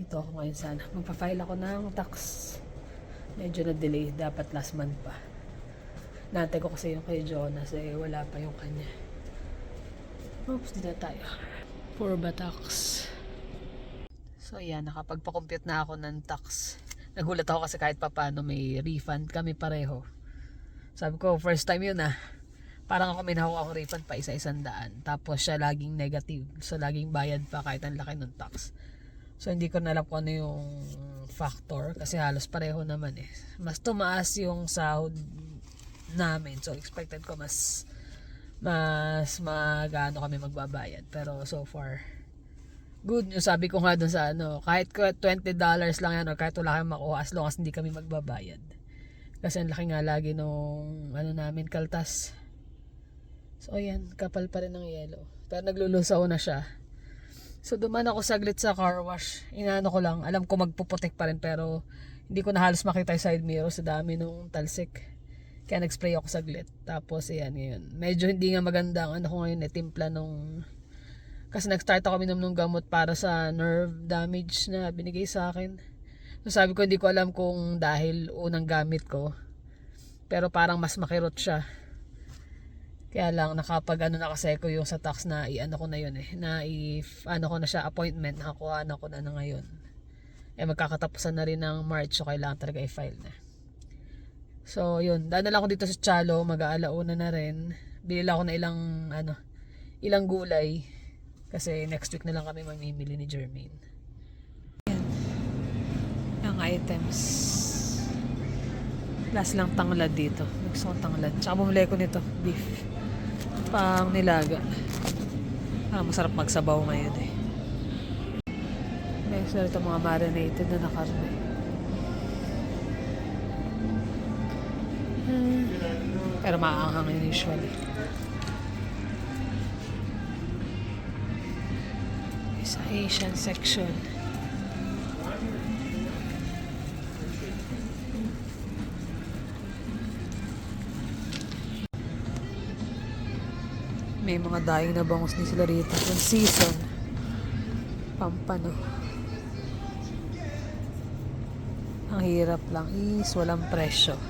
Nandito ako ngayon sana. Magpa-file ako ng tax. Medyo na-delay. Dapat last month pa. Nantay ko kasi yung kay Jonas wala pa yung kanya. Oops, dito tayo. Purba tax. So yan, nakapagpa-compute na ako ng tax. Nagulat ako kasi kahit papano may refund kami pareho. Sabi ko, first time yun Parang ako may nakuha akong refund pa isa-100. Tapos siya laging negative. So laging bayad pa kahit ang laki ng tax. So hindi ko na alam kung ano yung factor kasi halos pareho naman Mas tumaas yung sahod namin. So expected ko mas magano kami magbabayad. Pero so far good news. Sabi ko nga dun sa kahit $20 lang yan or kahit wala kayong makuha as long as hindi kami magbabayad. Kasi ang laki nga lagi nung namin kaltas. So ayan, kapal pa rin ng yelo. Pero naglulusaw na siya. So duman ako saglit sa car wash. Inaano ko lang, alam ko magpuputik pa rin pero hindi ko na halos makita yung side mirror sa dami nung talsik. Kaya nag-spray ako saglit. Tapos ayan ngayon. Medyo hindi nga maganda ang ko ngayon timpla nung kasi nag-start ako minom ng gamot para sa nerve damage na binigay sa akin. So sabi ko hindi ko alam kung dahil unang gamit ko. Pero parang mas makirot siya. Kaya lang nakapag na kasi ko yung sa tax na ko na yun na ko na siya appointment, nakakuha na ko na ngayon. Magkakatapusan na rin ng March so kailangan talaga i-file na. So yun, daan na lang ako dito sa Chalo, mag-aalauna na rin. Bilila ako na ilang gulay kasi next week na lang kami mamimili ni Jermaine. Yan. Ang items. Last lang tanglad dito. Gusto kong tanglad. Tsaka bumili ko nito, beef. Pang nilaga. Masarap magsabaw ngayon Next na ito mga marinated na karne. Pero maanghang yun usually. Sa Asian section. May mga daing na bangus din sila rito. Yung season. Pampano. Ang hirap lang is walang presyo.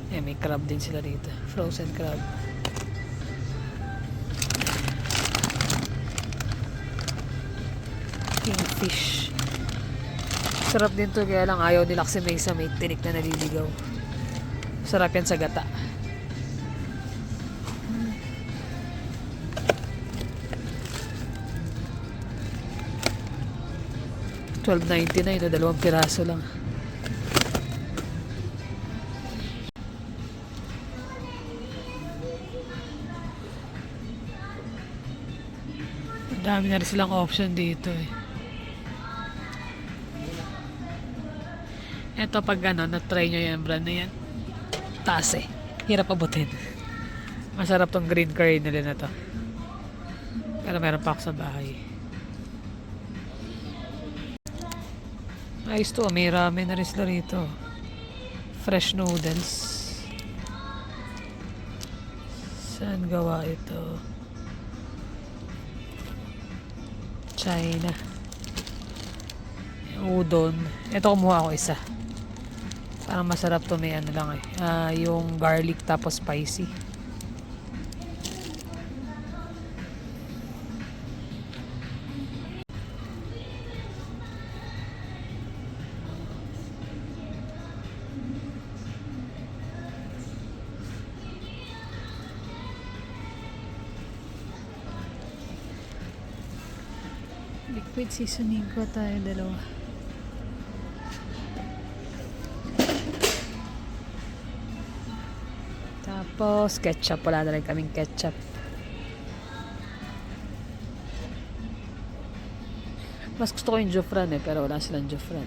May crab din sila rito. Frozen crab. Kingfish. Sarap din to kaya lang ayaw nila kasi may tinik na naliligaw. Sarap yan sa gata. $12.99 dalawang piraso lang. Ang dami na rin silang option dito Ito pag na-try nyo yung brand na yan, taas hirap abutin. Masarap tong green curry nila na to. Pero meron pa ako sa bahay. Ayos to, may ramen na rin sila rito. Fresh noodles. Saan gawa ito? China. Udon. Ito kumuha ako isa. Parang masarap to, may lang yung garlic tapos spicy. Liquid seasoning ko tayo dalawa. Tapos ketchup, wala na rin kaming ketchup. Mas gusto ko yung Jofran pero wala silang Jofran.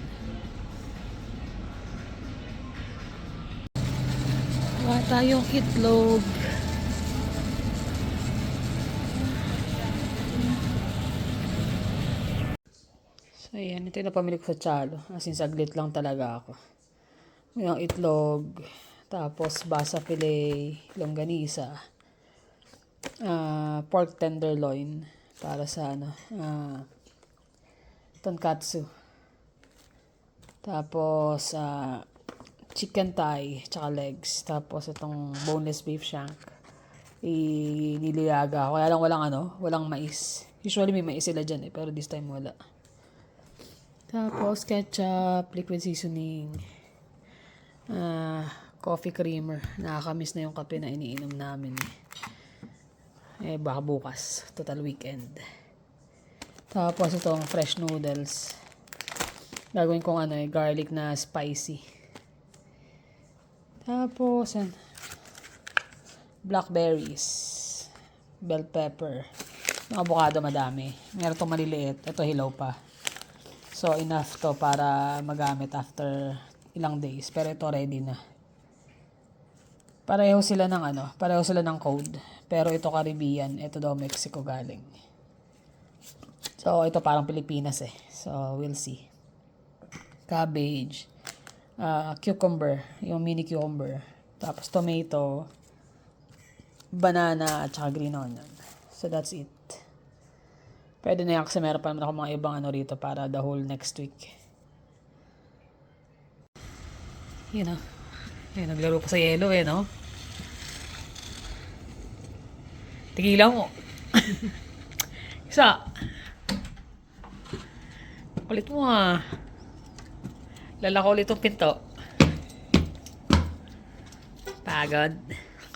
Wala tayong itlog. So ayan, ito yung napamili ko sa Chalo. As in, saglit lang talaga ako. Yung itlog, tapos basa filet, longganisa, pork tenderloin para sa tonkatsu. Tapos, chicken thigh, tsaka legs. Tapos, itong boneless beef shank. Nililaga. Kaya lang walang mais. Usually may mais sila dyan pero this time wala. Tapos, ketchup, liquid seasoning, coffee creamer. Nakakamiss na yung kape na iniinom namin. Baka bukas. Total weekend. Tapos, itong fresh noodles. Gagawin kong garlic na spicy. Tapos, blackberries, bell pepper, yung avocado madami. Meron itong maliliit. Ito hilaw pa. So, enough to para magamit after ilang days. Pero ito ready na. Pareho sila ng code. Pero ito Caribbean. Ito daw Mexico galing. So, ito parang Pilipinas eh. So, we'll see. Cabbage, cucumber, yung mini cucumber, tapos tomato, banana, at saka green onion. So that's it. Pwede na yan kasi meron pa naman ako mga ibang rito para the whole next week. Yun o. Naglaro pa sa yellow no? Tigilan mo. Isa. Kulit mo Lalako ulit itong pinto. Pagod.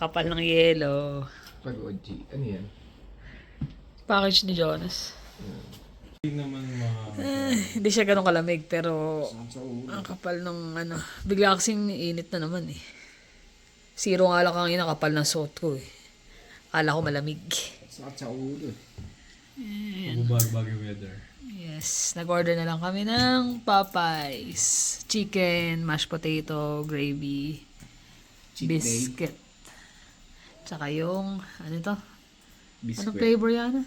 Kapal ng yelo. Pag-OG. Ano yan? Package ni Jonas. Hindi naman Hindi siya ganun kalamig pero ang kapal ng bigla kasing init na naman eh. Zero nga lang kanina kapal ng suot ko eh. Akala ko malamig. Sakit sa ulo eh. Bagyo weather. Yes, nag-order na lang kami ng Popeyes. Chicken, mashed potato, gravy, biscuit. Tsaka yung, Biscuit. Anong flavor yan?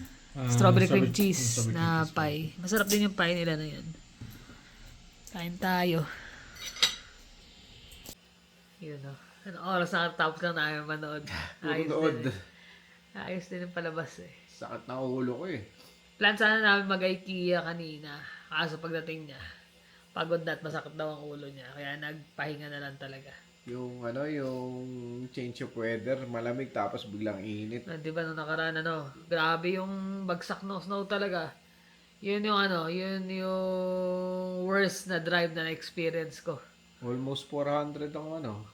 Strawberry cream cheese strawberry na cream cheese pie. Masarap din yung pie nila na yun. Kain tayo. Yun Ano oras na tapos lang namin manood. Ayos din yung palabas eh. Sakit na ulo ko eh. Plan sana namin mag-IKEA kanina. Kaso pagdating niya, pagod na at masakit daw ang ulo niya. Kaya nagpahinga na lang talaga. Yung change of weather, malamig tapos biglang init. Di ba nung nakaraan grabe yung bagsak ng snow talaga. Yun yung worst na drive na experience ko. Almost 400 ang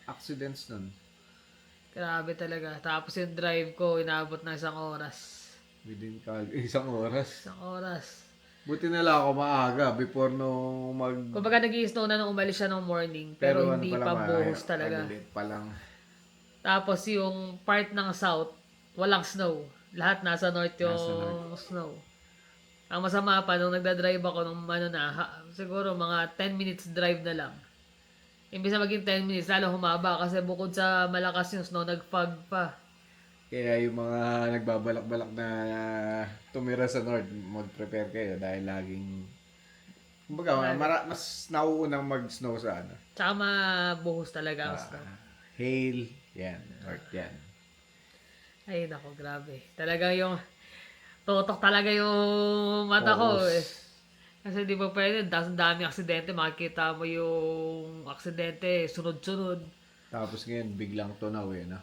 accidents nun. Grabe talaga. Tapos yung drive ko, inaabot na isang oras. Within isang oras. Isang oras. Buti na lang ako maaga before Kumbaga nag-i-snow na nung umalis siya ng morning. Pero hindi pa buhos talaga. Pa lang. Tapos yung part ng south, walang snow. Lahat nasa north yung snow. Ang masama pa, nung nagda-drive ako nung siguro mga 10 minutes drive na lang. Imbis na maging 10 minutes, lalo humaba kasi bukod sa malakas yung snow, nag-fog pa. Kaya yung mga nagbabalak-balak na tumira sa north, mag-prepare kayo dahil laging kumbaga mas nauunang mag-snow sa Tsaka mabuhos talaga ang snow. Hail, yan, north yan. Ay nako, grabe. Talaga yung totok talaga yung mata ko eh. Kasi di ba pwede, dami aksidente, makikita mo yung aksidente, sunod-sunod. Tapos ngayon, biglang tunaw no?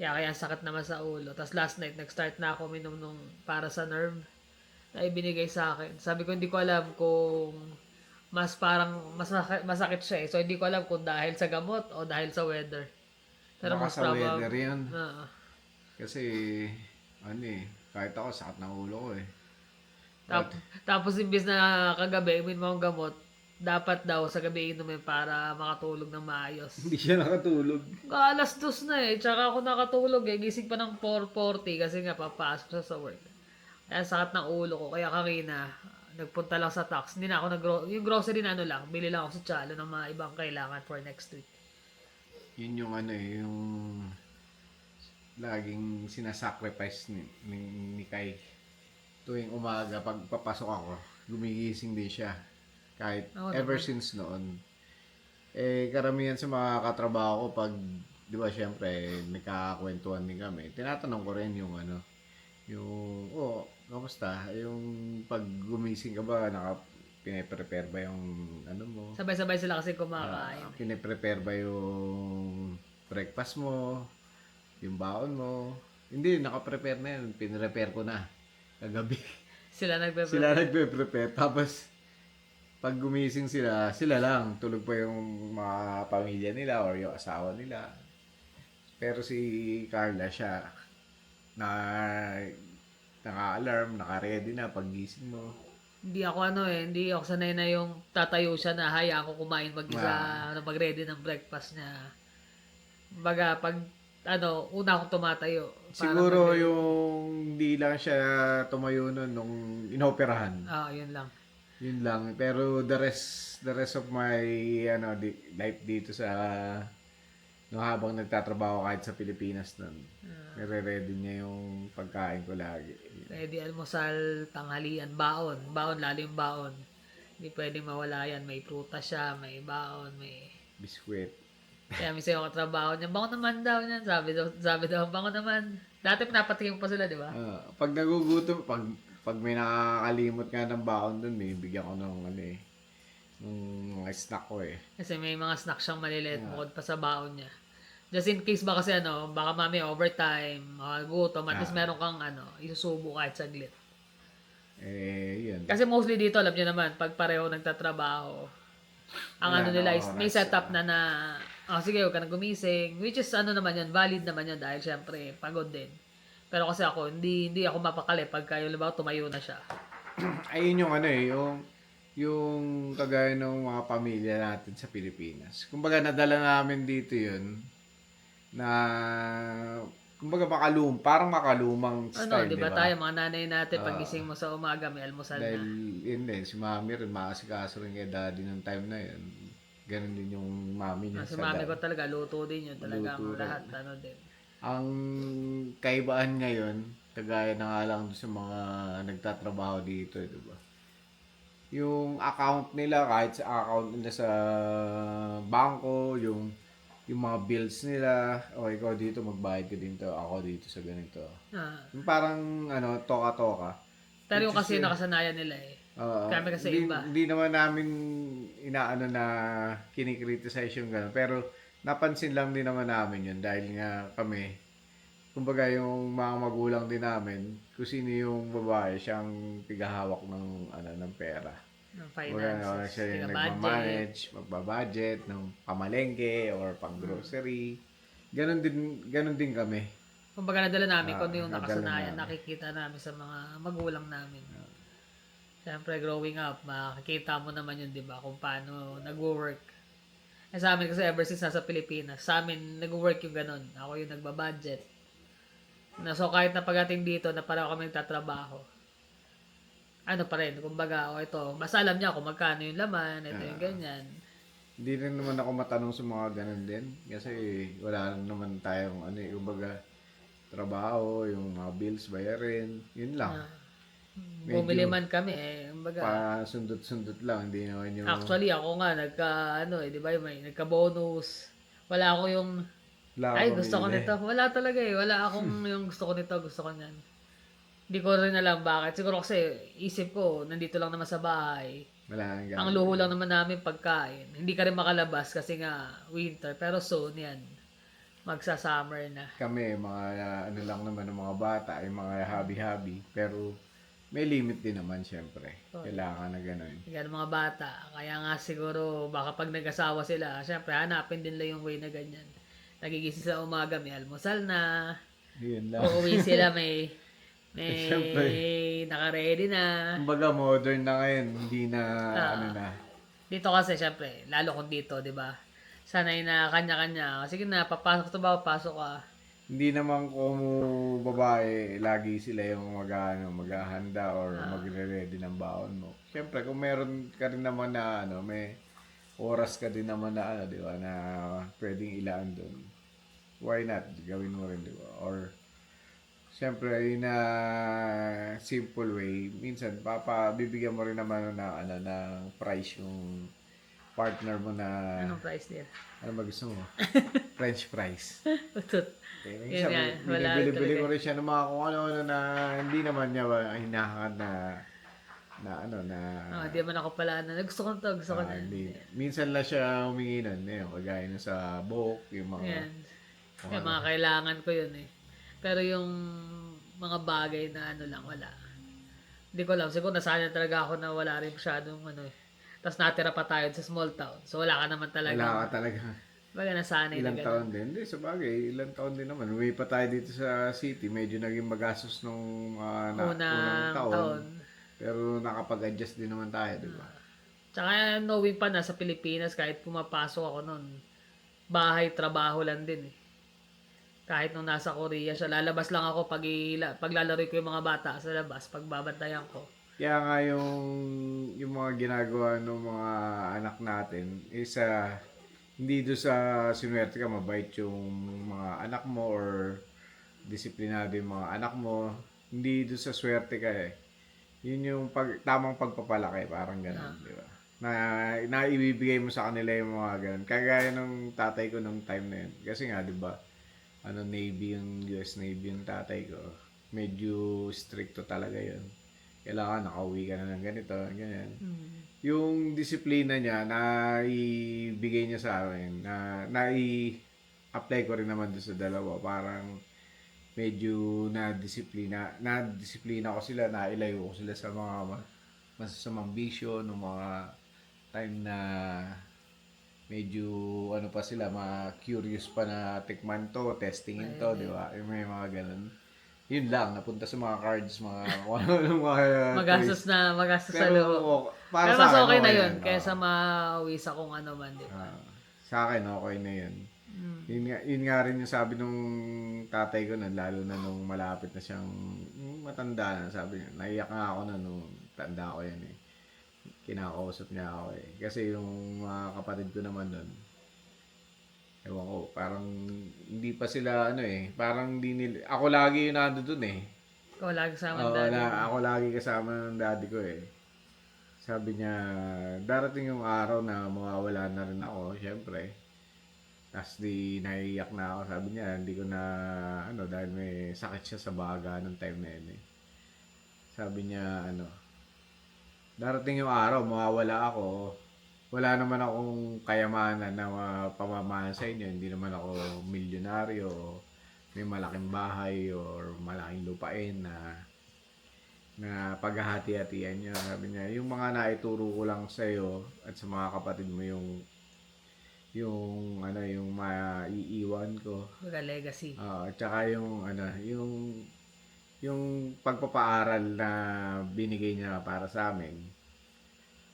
Kaya sakit naman sa ulo. Tapos last night, nag-start na ako minom nung para sa nerve na ibinigay sa akin. Sabi ko, hindi ko alam kung masakit siya eh. So, hindi ko alam kung dahil sa gamot o dahil sa weather. Pero Baka sa weather yun. Kasi, kahit ako, sakit ng ulo ko eh. Tapos, imbis na kagabi, imin mo ang gamot, dapat daw sa gabi inumin para makatulog ng maayos. Hindi siya nakatulog. Alas 2 na eh. Tsaka ako nakatulog eh. Gising pa ng 4:40 kasi nga papasok siya sa work. Kaya sakit ng ulo ko. Kaya kanina, nagpunta lang sa tax. Hindi na ako yung grocery na lang. Bili lang ako sa Chalo ng mga ibang kailangan for next week. Yun yung yung laging sinasacrifice ni Kai. Tuwing umaga, pag papasok ako, gumigising din siya. Kahit ever since noon. Karamihan sa mga katrabaho ko, pag, di ba, syempre, nagkakakwentuhan din kami, tinatanong ko rin yung kamusta? Yung pag gumising ka ba, pine-prepare ba yung ano mo? Sabay-sabay sila kasi kumakain. Pine-prepare ba yung breakfast mo? Yung baon mo? Hindi, naka-prepare na yan. Pine-prepare ko na. Kagabi. Sila Sila nagpe-prepare. nagpe-prepare. Tapos, pag gumising sila, sila lang. Tulog pa yung mga pamilya nila or yung asawa nila. Pero si Carla, siya, na naka-alarm, naka-ready na pag gising mo. Hindi ako sanay na yung tatayo siya na hayaan ko kumain mag-isa, mag-ready ng breakfast niya. Baga, pag, una akong tumatayo. para Siguro mag- yung di lang siya tumayo nun nung inoperahan. Yun lang. Yun lang. Pero the rest of my life dito sa no, habang nagtatrabaho kahit sa Pilipinas nun. Nire-ready niya yung pagkain ko lagi. Ready almusal, tanghalian, baon. Baon, lalo yung baon. Hindi pwedeng mawala yan. May prutas siya, may baon, may... Biskwit. Kaya minsan yung katrabaho niya, bango naman daw niyan. Sabi daw, bango naman. Dati pinapatingin pa sila, di ba? Pag nagugutom, pag may nakakalimot nga ng baon dun, bigyan ko ng ng mga snack ko eh. Kasi may mga snacks siyang maliliit bukod pa sa baon niya. Just in case ba kasi baka mami overtime, gutom, at least meron kang isusubo kahit saglit. Yun. Kasi mostly dito, alam niyo naman, pag pareho nagtatrabaho, ang nila is may setup na sige, huwag ka na gumising, which is naman yan, valid naman yan dahil syempre, pagod din. Pero kasi ako, hindi ako mapakali pagka yung libaw, tumayo na siya. Ayun yung yung kagaya ng mga pamilya natin sa Pilipinas. Kumbaga nadala namin dito yun na kumbaga parang makalumang style, Di ba di ba? tayo, mga nanay natin, pagising mo sa umaga, may almusal Dahil na. yun din, si mami rin, maasikaso rin kay daddy nung time na yun. Ganon din yung mami niya Sa mami ko talaga, luto din yun. Talagang Luto rin. lahat, din. Ang kaibaan ngayon, kagaya na nga lang sa mga nagtatrabaho dito, di ba? Yung account nila, kahit sa account nila sa bangko, yung mga bills nila, o ikaw dito, magbayad ka dito, ako dito sa ganito. Yung parang, toka-toka. Pero yung kasi nakasanayan nila eh. Kami kasi iba. Hindi naman namin inaano na kinikriticize yung gano'n. Pero napansin lang din naman namin yun dahil nga kami, kumbaga yung mga magulang din namin, kung sino yung babae, siyang tigahawak ng pera. Ng Kumbaga, finances, siya yung budget. nagmamanage, magbabudget ng pamalengke or pang grocery. Ganon din kami. Kumbaga nadala namin kung yung nadala nakasanayan, namin. nakikita namin sa mga magulang namin. Siyempre, growing up, makikita mo naman yun, di ba, kung paano nag-work. Sa amin kasi ever since nasa Pilipinas, sa amin nag-work yung ganun. Ako yung nagbabudget. So kahit na pagdating dito na pareho kami nagtatrabaho, pa rin, kumbaga, ito, basta alam niya kung magkano yung laman, ito yung ganyan. Hindi rin naman ako matanong sa mga ganun din. Kasi wala naman tayong kumbaga, trabaho, yung mga bills, bayarin. Yun lang. Bumili man kami kumbaga. Pa-sundot-sundot lang. Hindi naman yung... Actually, ako nga, di ba, may nagka-bonus. Wala ako yung, gusto ko nito. Wala talaga wala akong yung gusto ko nito, gusto ko niyan. Hindi ko rin alam bakit. Siguro kasi isip ko, nandito lang naman sa bahay. Wala nang Ang luho lang naman namin pagkain. Hindi ka rin makalabas kasi nga winter. Pero soon yan. Magsa-summer na. Kami, mga lang naman ng mga bata, yung mga hobby-hobby. Pero may limit din naman, syempre. Kailangan na ganun. Yan mga bata. Kaya nga siguro, baka pag nag-asawa sila, syempre hanapin din lang yung way na ganyan. Nagigising sa umaga, may almusal na. Yun lang. Uuwi sila, may Siyempre. naka-ready na. Kumbaga modern na ngayon, hindi na na. Dito kasi, syempre, lalo kung dito, di ba? Sanay na kanya-kanya. Sige na, papasok to ba? Papasok ka. Hindi naman kung babae, lagi sila yung maghahanda or magre-ready ng baon mo. Siyempre, kung meron ka rin naman na may oras ka din naman na di ba, na pwedeng ilaan doon. Why not? Gawin mo rin, di ba? Or siyempre, in a simple way, minsan, bibigyan mo rin naman ng price yung partner mo na... Anong price din? Ano ba gusto mo? French fries. Utut. Minsan, binibili ko rin siya ng mga kung ano na hindi naman niya hinahangad na Di man ako pala gusto ko to, gusto ko na. Minsan lang siya humingi nun, kagaya na sa book, yung mga, Yan. Yung mga kailangan ko yun eh. Pero yung mga bagay na ano lang, wala. Hindi ko alam. Siguro nasanay talaga ako na wala rin masyadong ano eh. Tapos natira pa tayo sa small town. So wala ka naman talaga. wala ka talaga. Baga nasanay na Ilang gano'n. taon din. Hindi, sa bagay, ilang taon din naman. Umuwi pa tayo dito sa city. Medyo naging magastos nung unang taon. Pero nakapag-adjust din naman tayo, di ba? Tsaka knowing pa na sa Pilipinas, kahit pumapasok ako nun, bahay, trabaho lang din eh. Kahit nung nasa Korea siya, lalabas lang ako paglalaro ko yung mga bata sa labas, pagbabantayan ko. Kaya nga yung mga ginagawa ng mga anak natin is hindi do sa sinuwerte ka, mabait yung mga anak mo or disiplinado yung mga anak mo. Hindi do sa swerte ka eh. Yun yung tamang pagpapalaki, parang gano'n, di ba? Na ibibigay mo sa kanila yung mga gano'n. Kagaya ng tatay ko nung time na yun. Kasi nga, di ba, Navy yung US Navy yung tatay ko. Medyo stricto talaga yun. Kailangan nakauwi ka na ng ganito, ganyan. Yung disiplina niya na ibigay niya sa akin, na i-apply ko rin naman doon sa dalawa. Parang medyo na-disiplina ko sila, nailayo ko sila sa mga masasamang bisyo, ng mga time na medyo ano pa sila, curious pa na tikman to, testingin to, di ba? Yung may mga ganun. Yun lang, napunta sa mga cards, mga Magastos sa pero loob. para Pero sa mas akin, okay na okay yun, yan. kaysa mauwi sa kung ano man, di ba? Sa akin, okay na yun. Yun nga rin yung sabi nung tatay ko na, lalo na nung malapit na siyang matanda na, sabi niya, naiyak nga ako na nung tanda ko yan eh. Kinakausap niya ako eh. Kasi yung mga kapatid ko naman nun, ewan ko, parang hindi pa sila parang hindi nila, ako lagi yung nando dun eh. Ikaw lagi kasama ng Oo, daddy. ako lagi kasama ng daddy ko eh. Sabi niya, darating yung araw na mawawala na rin ako, syempre. Tapos di naiiyak na ako. Sabi niya, hindi ko na, dahil may sakit siya sa baga ng time na yun eh. Sabi niya, darating yung araw, mawawala ako. Wala naman akong kayamanan na pamamana sa inyo. Hindi naman ako milyonaryo, may malaking bahay or malaking lupain na paghahati-hatian niya. Sabi niya, yung mga naituro ko lang sa iyo at sa mga kapatid mo yung maiiwan ko. Baga legacy. At saka yung pagpapaaral na binigay niya para sa amin.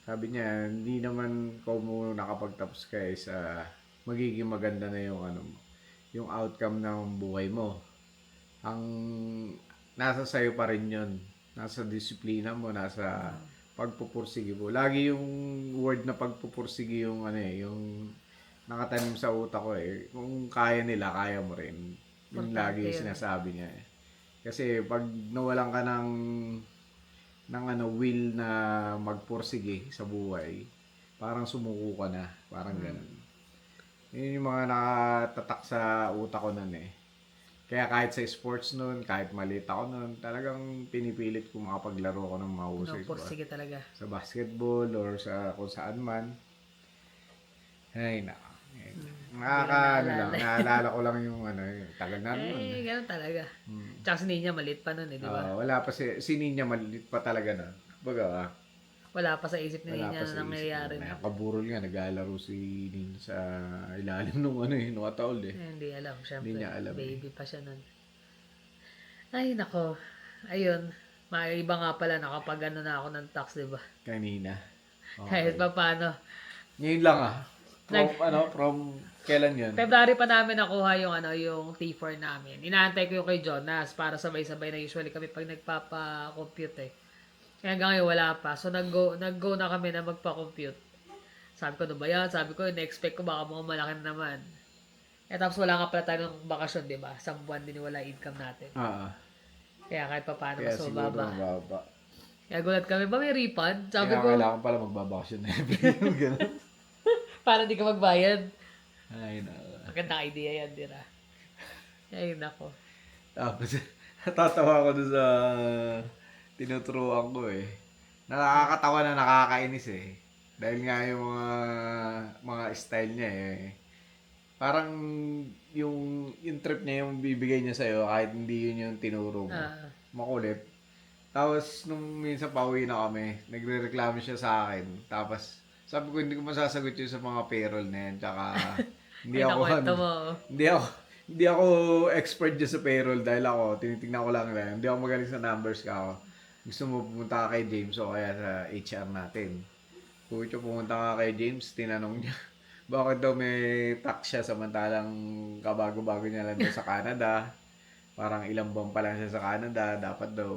Sabi niya, hindi naman ko mo nakapagtapos kayo sa magiging maganda na yung outcome ng buhay mo. Ang nasa sayo pa rin yun. Nasa disiplina mo, nasa pagpupursige mo. Lagi yung word na pagpupursige yung yung nakatanim sa utak ko eh. Kung kaya nila, kaya mo rin. Yun lagi yung sinasabi niya eh. Kasi pag nawalan ka ng will na magpursige sa buhay, parang sumuko ka na. Parang ganun. Yun yung mga nakatatak sa utak ko nun eh. Kaya kahit sa sports nun, kahit maliit ako nun, talagang pinipilit ko makapaglaro ko ng mahusay. Pursige talaga. Sa basketball or sa kung saan man. Ay, naalala ko lang yung tagal na nun. Ganun talaga. Tsaka si Ninya maliit pa nun di ba? Wala pa si Ninya, maliit pa talaga nun. Baga, wala pa sa isip ni Ninya na nangyayari na. Nakaburol nga, naglalaro si Ninya sa ilalim nung nung ataol eh. Hindi alam, syempre. Hindi niya alam Baby pa siya nun. Ay, nako. Ayun. Maiba nga pala nakapag na ako ng tax, di ba? Kanina. Kahit pa paano. Ngayon lang from kailan yun? February pa namin nakuha yung T4 namin. Inaantay ko yung kay Jonas para sabay-sabay na usually kami pag nagpapa-compute eh. Kaya hanggang ngayon wala pa. So nag-go na kami na magpa-compute. Sabi ko, ano ba yan? Sabi ko, in-expect ko baka mga malaki na naman. Tapos wala nga pala tayo ng bakasyon, di ba? Isang buwan din wala income natin. Kaya kahit pa paano mas mababa. Kaya gulat kami, ba may refund? Sabi ko, kailangan pala magbabakasyon na every year. para di ka magbayad. Ay, nako. Magandang idea yan, dira. Ay, nako. Tapos, natatawa ko doon sa tinuturuan ko eh. nakakatawa na nakakainis eh. Dahil nga yung mga style niya eh. Parang yung trip niya yung bibigay niya sa'yo kahit hindi yun yung tinuro mo. Makulit. Tapos nung minsan pauwi na kami, nagre-reklamo siya sa akin. Tapos sabi ko hindi ko masasagot yun sa mga payroll na yan. Tsaka hindi ako hindi ako expert dyan sa payroll dahil ako tinitingnan ko lang yan. Hindi ako magaling sa numbers ka ako. Gusto mo pumunta ka kay James o kaya sa HR natin. Pucho, pumunta ka kay James, tinanong niya bakit daw may tax siya samantalang kabago-bago niya lang daw sa Canada. Parang ilang buwan pa lang siya sa Canada. Dapat daw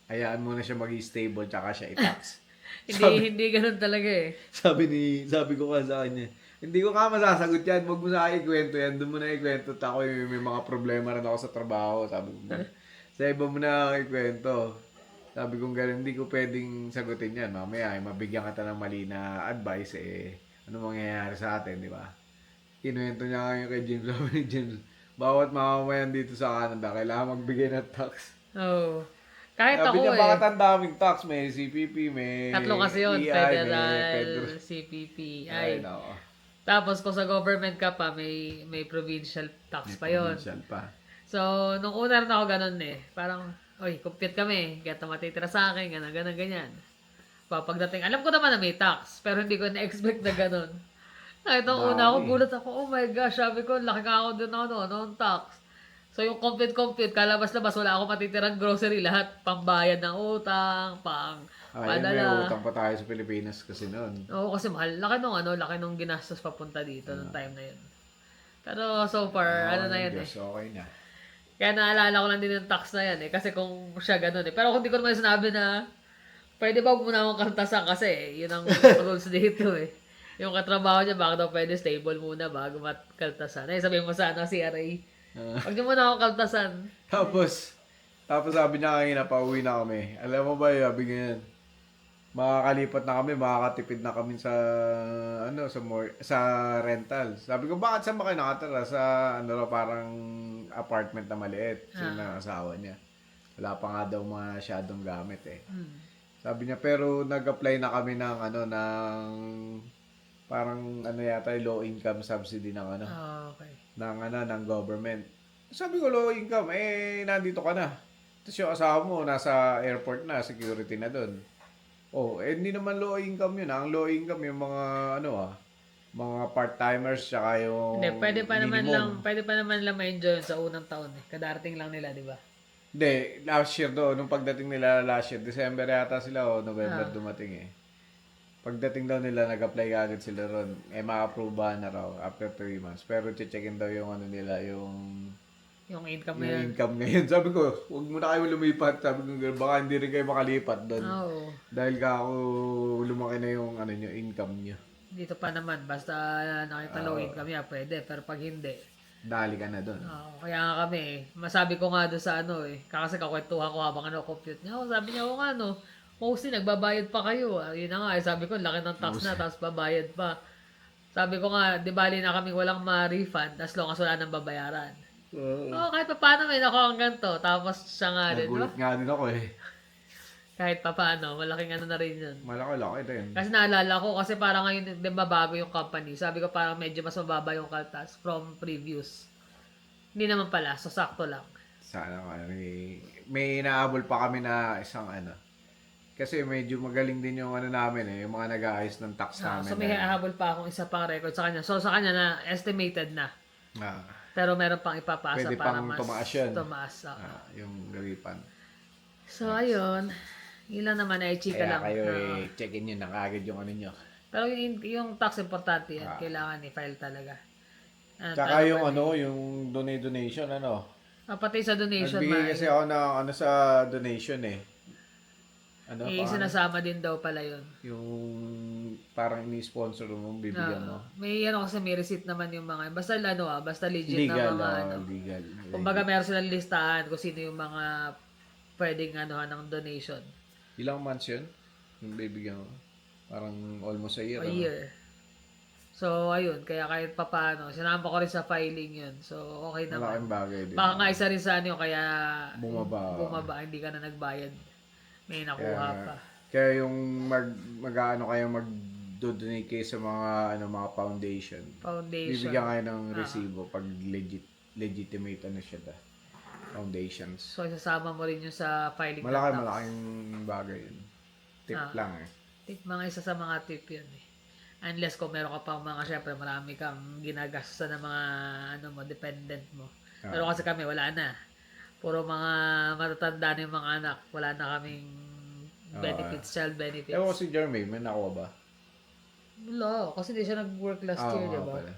hayaan muna siya mag-stable tsaka siya i-tax. Hindi ganun talaga eh. Sabi ko ka sa kanya, hindi ko ka masasagot yan. Huwag mo sa akin ikwento yan. Doon mo na ikwento. Ako may mga problema rin ako sa trabaho. Sabi ko, sa iba mo na ikwento. Sabi ko gano'n, hindi ko pwedeng sagutin yan. Mamaya, mabigyan ka ng mali na advice ano mangyayari sa atin, di ba? Kinuwento niya ngayon kay James. Sabi ni James, bawat mamamayan dito sa Canada, kailangan magbigay ng tax. Oo. Kahit Sabi ako niya, bakit ang daming tax? May CPP, may tatlo kasi yun, EI, federal, CPP, Ay, nako. Tapos kung sa government ka pa, may provincial tax pa yun. Provincial pa. So, nung una rin ako ganun eh. Parang, oy, compute kami. Gato matitira sa akin, ganyan. Pagdating, alam ko naman na may tax, pero hindi ko na-expect na ganun. Kahit ang una ako, gulat ako, oh my gosh, sabi ko, laki ka ako din ng tax. So, yung compute, kalabas-labas, wala ako matitirang grocery, lahat, pambayad ng utang, May padala. utang pa tayo sa Pilipinas kasi noon. Oo, kasi mahal. Laki nung ginastos papunta dito nung time na yun. Pero so far, na yun Diyos, okay na. Kaya naalala ko lang din yung tax na yan eh. Kasi kung siya ganun eh. Pero kung di ko naman sinabi na, pwede ba muna akong kaltasan kasi yun ang rules dito eh. Yung katrabaho niya, baka daw pwede stable muna bago matkaltasan. Ay, sabihin mo sana, CRA. Huwag niyo muna akong kaltasan. Tapos sabi niya kanina, pauwi na kami. Alam mo ba, sabi ganyan, makakalipat na kami, makakatipid na kami sa sa rental. Sabi ko, bakit saan ba kayo nakatira? Sa parang apartment na maliit. Sino asawa niya. Wala pa nga daw masyadong gamit eh. Sabi niya, pero nag-apply na kami ng ng parang yata low income subsidy ng Okay. ng government. Sabi ko, low income, nandito ka na. Tapos yung asawa mo, nasa airport na, security na doon. Oh, hindi naman low income yun. Ang low income yung mga, mga part-timers, tsaka yung Hindi, pwede pa minimum. naman lang ma-enjoy sa unang taon eh. Kadarating lang nila, di ba? Hindi, last year nung pagdating nila last year, December yata sila o November dumating eh. Pagdating daw nila, nag-apply agad sila ron. Ma-approve na raw after 3 months. Pero checkin daw yung nila, yung income na yung yan. income ngayon. Sabi ko, huwag muna kayo lumipat. Sabi ko, baka hindi rin kayo makalipat doon. Oo. Dahil ako lumaki na yung nyo, income nyo. Dito pa naman, basta nakita low income yan, pwede. Pero pag hindi, Dali ka na doon. kaya nga kami, masabi ko nga doon sa kasi kakwentuhan ko habang compute niya. Sabi niya, mostly nagbabayad pa kayo. Yun na nga, sabi ko, laki ng tax na, tapos babayad pa. Sabi ko nga, di bali na kami walang ma-refund as long as wala nang babayaran. Kahit pa paano may nakuha ang ganito. Tapos siya nga din, Nagulat nga din ako eh. Kahit pa paano, malaking na rin yun. Malaki din. Kasi naalala ko, kasi parang ngayon din mabago yung company. Sabi ko parang medyo mas mababa yung kaltas from previous. Hindi naman pala, so sakto lang. Sana may inaabol pa kami na isang Kasi medyo magaling din yung namin eh, yung mga nag-aayos ng tax namin. So may hahabol pa akong isa pang record sa kanya. So sa kanya na estimated na. Pero meron pang ipapasa pwede para pang mas tumaas. Yung garipan. So ayun, ilan naman ay chika Kaya lang. kayo check-in nyo na kaagad yung nyo. Pero yung tax importante yan, kailangan i-file talaga. Tsaka yung yung donation pati sa donation nagbigay kasi ako na sa donation eh. sinasama din daw pala yun. Yung parang ini-sponsor mo, bibigyan mo. May kasi may receipt naman yung mga, basta basta legit Legal, na mga legal. Kumbaga meron silang listahan kung sino yung mga pwedeng ng donation. Ilang months yun? Yung bibigyan mo? Parang almost a year. A year. So, ayun. Kaya kahit papaano, sinama ko rin sa filing yun. So, okay naman. Malaking bagay din. Baka nga isa rin sa kaya Bumaba. hindi ka na nagbayad. May nakuha pa. Kaya yung mag-ano kayo mag-donate kayo sa mga foundation. Foundation. Bibigyan kayo ng resibo pag legitimate siya foundations. So, isasama mo rin yung sa filing ng tax. Malaking bagay yun. Tip lang eh. Mga isa sa mga tip yun eh. Unless kung meron ka pang syempre marami kang ginagastusan ng mga dependent mo. Pero kasi kami wala na. Puro mga matatanda na yung mga anak. Wala na kaming benefits, child benefits. Ewan ko si Jermaine, may nakuha ba? Wala, kasi hindi siya nag-work last year, di ba? Pala.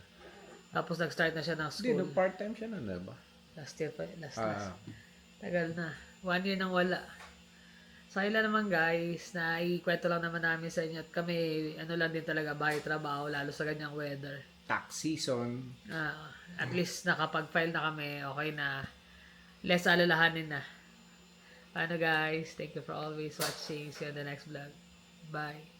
Tapos nag-start na siya ng Hindi, school. part-time siya na, diba? Last year pa, last. Tagal na. 1 year nang wala. Sa ila naman guys, na ikwento lang naman namin sa inyo at kami, lang din talaga, bahay trabaho, lalo sa ganyang weather. Tax season. At least nakapag-file na kami, okay na. Less alalahanin na. Ano guys, thank you for always watching. See you on the next vlog. Bye.